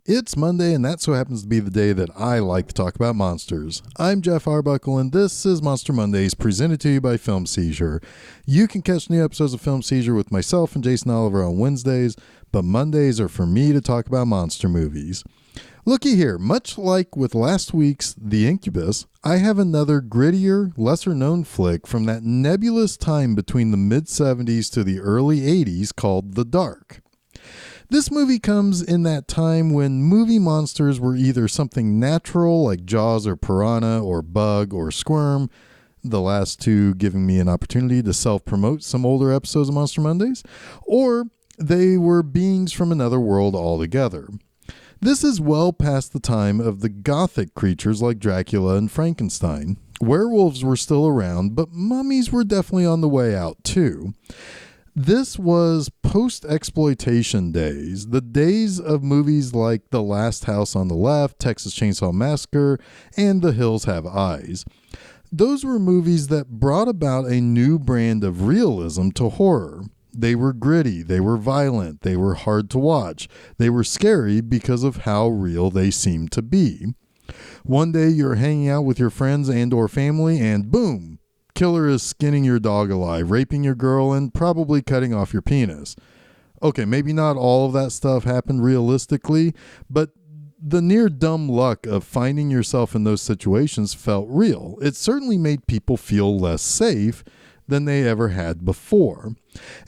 It's Monday, and that so happens to be the day that I like to talk about monsters. I'm Jeff Arbuckle, and this is Monster Mondays, presented to you by Film Seizure. You can catch new episodes of Film Seizure with myself and Jason Oliver on Wednesdays, but Mondays are for me to talk about monster movies. Looky here, much like with last week's The Incubus, I have another grittier, lesser-known flick from that nebulous time between the mid-70s to the early 80s called The Dark. This movie comes in that time when movie monsters were either something natural like Jaws or Piranha or Bug or Squirm, the last two giving me an opportunity to self-promote some older episodes of Monster Mondays, or they were beings from another world altogether. This is well past the time of the gothic creatures like Dracula and Frankenstein. Werewolves were still around, but mummies were definitely on the way out too. This was post-exploitation days, the days of movies like The Last House on the Left, Texas Chainsaw Massacre, and The Hills Have Eyes. Those were movies that brought about a new brand of realism to horror. They were gritty, they were violent, they were hard to watch, they were scary because of how real they seemed to be. One day you're hanging out with your friends and or family and boom! Killer is skinning your dog alive, raping your girl, and probably cutting off your penis. Okay, maybe not all of that stuff happened realistically, but the near dumb luck of finding yourself in those situations felt real. It certainly made people feel less safe than they ever had before.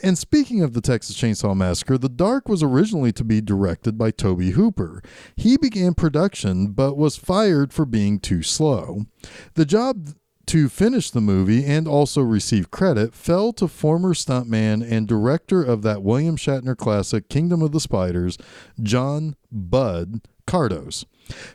And speaking of the Texas Chainsaw Massacre, The Dark was originally to be directed by Tobe Hooper. He began production, but was fired for being too slow. The job to finish the movie and also receive credit fell to former stuntman and director of that William Shatner classic Kingdom of the Spiders, John Bud Cardos.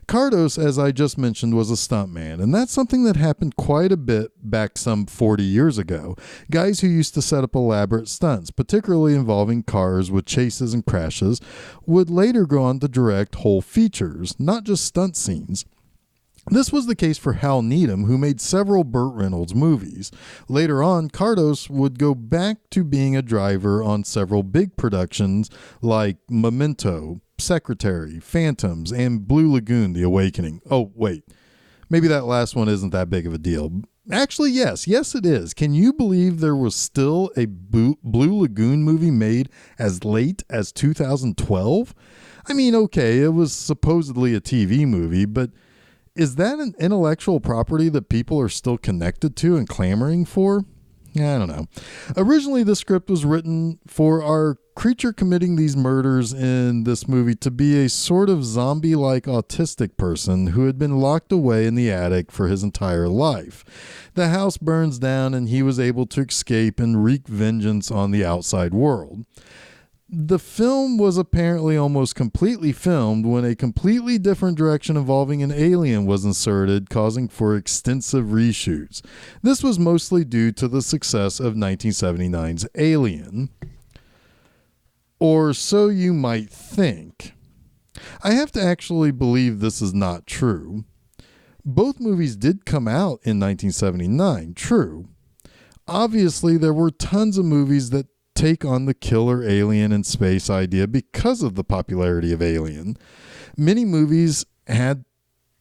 Cardos, as I just mentioned, was a stuntman, and that's something that happened quite a bit back some 40 years ago. Guys who used to set up elaborate stunts, particularly involving cars with chases and crashes, would later go on to direct whole features, not just stunt scenes. This was the case for Hal Needham, who made several Burt Reynolds movies. Later on, Cardos would go back to being a driver on several big productions like Memento, Secretary, Phantoms, and Blue Lagoon, The Awakening. Oh, wait. Maybe that last one isn't that big of a deal. Actually, yes. Yes, it is. Can you believe there was still a Blue Lagoon movie made as late as 2012? I mean, okay, it was supposedly a TV movie, but is that an intellectual property that people are still connected to and clamoring for? I don't know. Originally, the script was written for our creature committing these murders in this movie to be a sort of zombie-like autistic person who had been locked away in the attic for his entire life. The house burns down and he was able to escape and wreak vengeance on the outside world. The film was apparently almost completely filmed when a completely different direction involving an alien was inserted, causing for extensive reshoots. This was mostly due to the success of 1979's Alien. Or so you might think. I have to actually believe this is not true. Both movies did come out in 1979, true. Obviously, there were tons of movies that take on the killer alien in space idea because of the popularity of Alien. Many movies had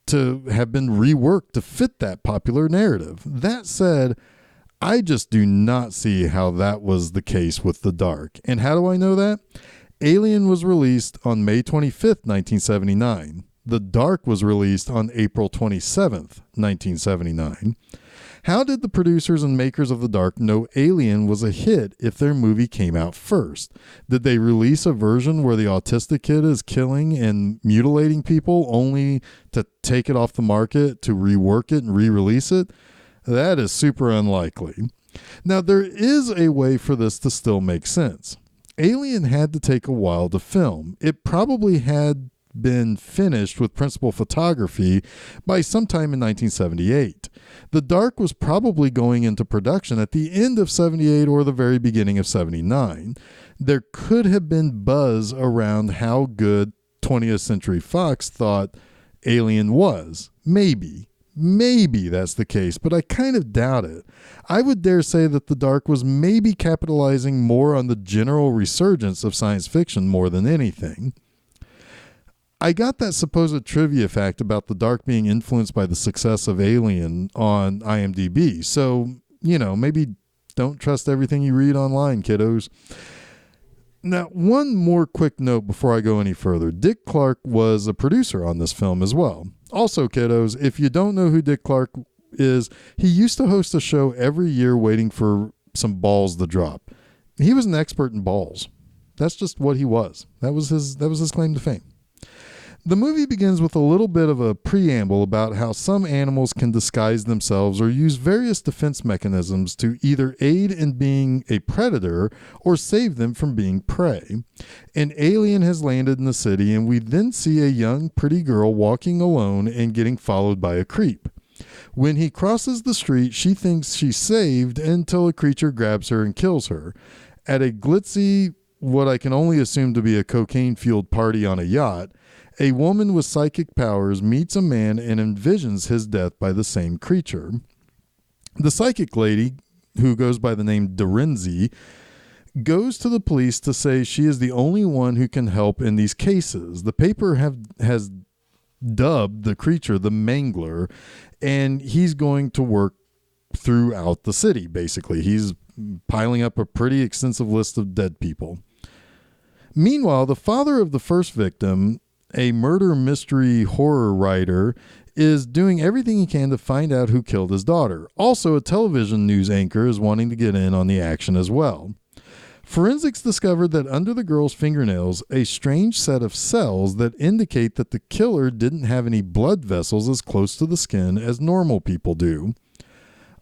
to have been reworked to fit that popular narrative. That said, I just do not see how that was the case with The Dark. And how do I know that? Alien was released on May 25th, 1979. The Dark was released on April 27th, 1979. How did the producers and makers of The Dark know Alien was a hit if their movie came out first? Did they release a version where the autistic kid is killing and mutilating people only to take it off the market, to rework it and re-release it? That is super unlikely. Now, there is a way for this to still make sense. Alien had to take a while to film. It probably had been finished with principal photography by sometime in 1978. The Dark was probably going into production at the end of 78 or the very beginning of 79. There could have been buzz around how good 20th Century Fox thought Alien was. Maybe that's the case, but I kind of doubt it. I would dare say that The Dark was maybe capitalizing more on the general resurgence of science fiction more than anything. I got that supposed trivia fact about the dark being influenced by the success of Alien on IMDb. So, maybe don't trust everything you read online, kiddos. Now, one more quick note before I go any further. Dick Clark was a producer on this film as well. Also, kiddos, if you don't know who Dick Clark is, he used to host a show every year waiting for some balls to drop. He was an expert in balls. That's just what he was. That was his claim to fame. The movie begins with a little bit of a preamble about how some animals can disguise themselves or use various defense mechanisms to either aid in being a predator or save them from being prey. An alien has landed in the city, and we then see a young, pretty girl walking alone and getting followed by a creep. When he crosses the street, she thinks she's saved until a creature grabs her and kills her. At a glitzy, what I can only assume to be a cocaine-fueled party on a yacht, a woman with psychic powers meets a man and envisions his death by the same creature. The psychic lady, who goes by the name Dorenzi, goes to the police to say she is the only one who can help in these cases. The paper has dubbed the creature the Mangler, and he's going to work throughout the city, basically. He's piling up a pretty extensive list of dead people. Meanwhile, the father of the first victim, a murder mystery horror writer, is doing everything he can to find out who killed his daughter. Also, a television news anchor is wanting to get in on the action as well. Forensics discovered that under the girl's fingernails, a strange set of cells that indicate that the killer didn't have any blood vessels as close to the skin as normal people do.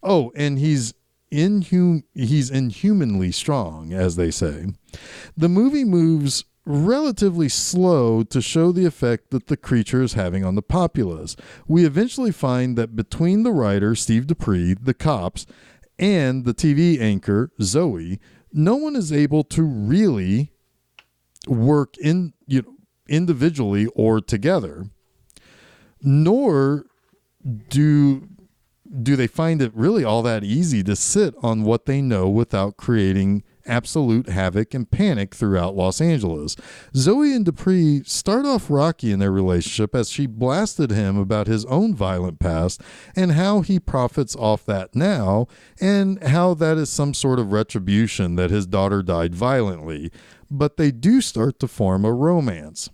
Oh, and he's inhumanly strong, as they say. The movie moves relatively slow to show the effect that the creature is having on the populace. We eventually find that between the writer, Steve Dupree, the cops, and the TV anchor, Zoe, no one is able to really work individually or together. Nor do they find it really all that easy to sit on what they know without creating absolute havoc and panic throughout Los Angeles. Zoe and Dupree start off rocky in their relationship as she blasted him about his own violent past and how he profits off that now, and how that is some sort of retribution that his daughter died violently. But they do start to form a romance.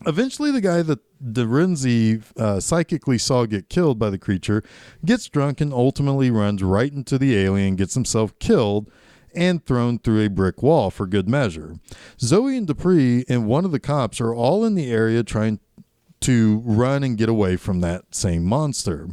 Eventually, the guy that Dorenzi psychically saw get killed by the creature gets drunk and ultimately runs right into the alien, gets himself killed, and thrown through a brick wall for good measure. Zoe and Dupree and one of the cops are all in the area trying to run and get away from that same monster.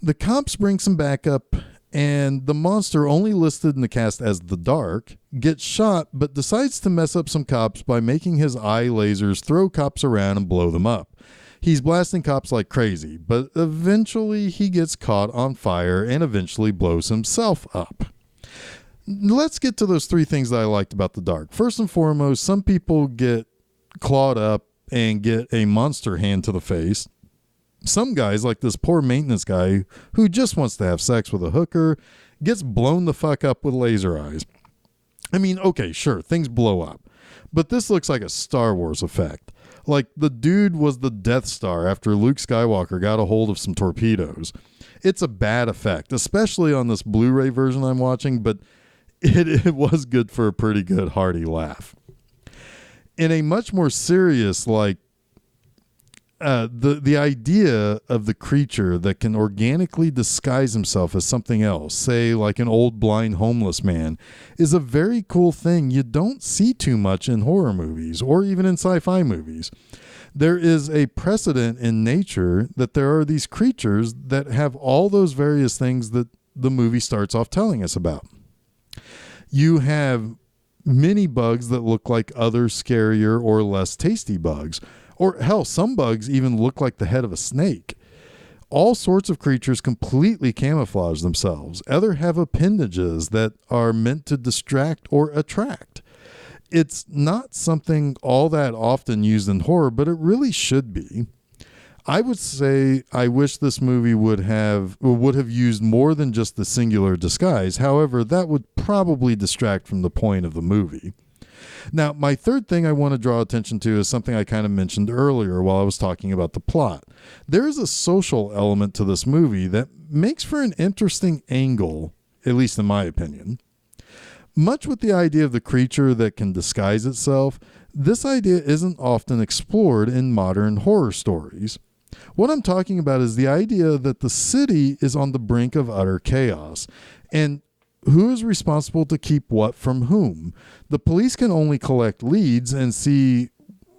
The cops bring some backup, and the monster, only listed in the cast as the Dark, gets shot but decides to mess up some cops by making his eye lasers throw cops around and blow them up. He's blasting cops like crazy, but eventually he gets caught on fire and eventually blows himself up. Let's get to those three things that I liked about The Dark. First and foremost, some people get clawed up and get a monster hand to the face. Some guys, like this poor maintenance guy who just wants to have sex with a hooker, gets blown the fuck up with laser eyes. I mean, okay, sure, things blow up. But this looks like a Star Wars effect. Like the dude was the Death Star after Luke Skywalker got a hold of some torpedoes. It's a bad effect, especially on this Blu-ray version I'm watching, but it was good for a pretty good hearty laugh. In a much more serious, like, the idea of the creature that can organically disguise himself as something else, say like an old blind homeless man, is a very cool thing you don't see too much in horror movies or even in sci-fi movies. There is a precedent in nature that there are these creatures that have all those various things that the movie starts off telling us about. You have many bugs that look like other scarier or less tasty bugs. Or hell, some bugs even look like the head of a snake. All sorts of creatures completely camouflage themselves. Others have appendages that are meant to distract or attract. It's not something all that often used in horror, but it really should be. I would say I wish this movie would have used more than just the singular disguise. However, that would probably distract from the point of the movie. Now, my third thing I want to draw attention to is something I kind of mentioned earlier while I was talking about the plot. There is a social element to this movie that makes for an interesting angle, at least in my opinion. Much with the idea of the creature that can disguise itself, this idea isn't often explored in modern horror stories. What I'm talking about is the idea that the city is on the brink of utter chaos, and who is responsible to keep what from whom? The police can only collect leads and see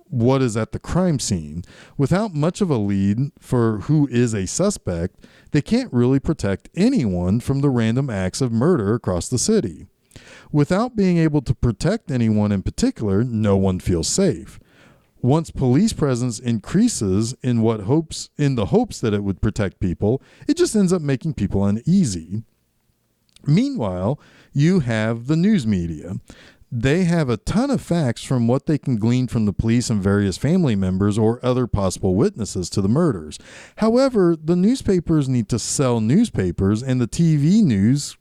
what is at the crime scene. Without much of a lead for who is a suspect, they can't really protect anyone from the random acts of murder across the city. Without being able to protect anyone in particular, no one feels safe. Once police presence increases in the hopes that it would protect people, it just ends up making people uneasy. Meanwhile, you have the news media. They have a ton of facts from what they can glean from the police and various family members or other possible witnesses to the murders. However, the newspapers need to sell newspapers, and the TV news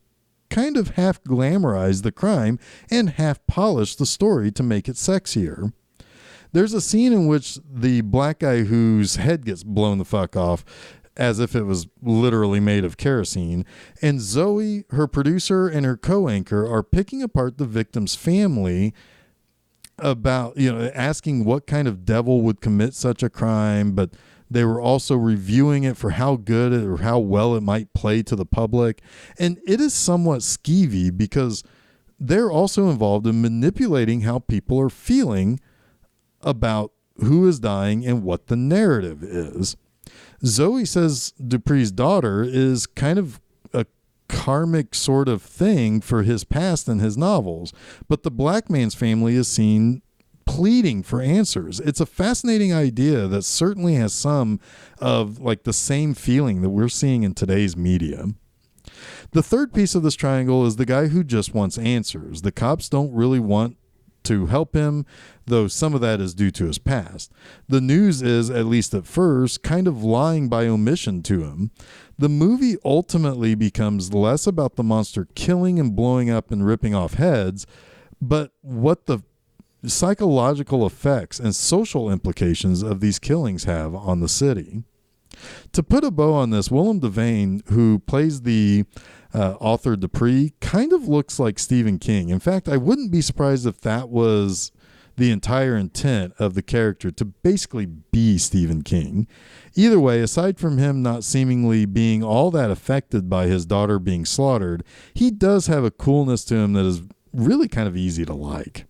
kind of half glamorize the crime and half polish the story to make it sexier. There's a scene in which the black guy whose head gets blown the fuck off as if it was literally made of kerosene, and Zoe, her producer, and her co-anchor are picking apart the victim's family about, asking what kind of devil would commit such a crime, but they were also reviewing it for how good or how well it might play to the public. And it is somewhat skeevy because they're also involved in manipulating how people are feeling about who is dying and what the narrative is. Zoe says Dupree's daughter is kind of a karmic sort of thing for his past and his novels, but the black man's family is seen pleading for answers. It's a fascinating idea that certainly has some of like the same feeling that we're seeing in today's media. The third piece of this triangle is the guy who just wants answers. The cops don't really want to help him, though some of that is due to his past. The news is, at least at first, kind of lying by omission to him. The movie ultimately becomes less about the monster killing and blowing up and ripping off heads, but what the psychological effects and social implications of these killings have on the city. To put a bow on this, Willem Devane, who plays the author Dupree, kind of looks like Stephen King. In fact, I wouldn't be surprised if that was the entire intent of the character, to basically be Stephen King. Either way, aside from him not seemingly being all that affected by his daughter being slaughtered, he does have a coolness to him that is really kind of easy to like.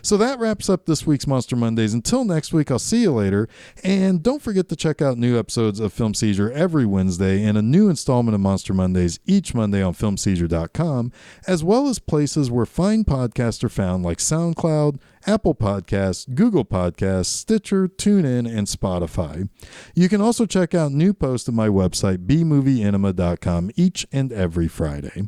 So that wraps up this week's Monster Mondays. Until next week, I'll see you later. And don't forget to check out new episodes of Film Seizure every Wednesday and a new installment of Monster Mondays each Monday on filmseizure.com, as well as places where fine podcasts are found like SoundCloud, Apple Podcasts, Google Podcasts, Stitcher, TuneIn, and Spotify. You can also check out new posts at my website, bmovieenema.com, each and every Friday.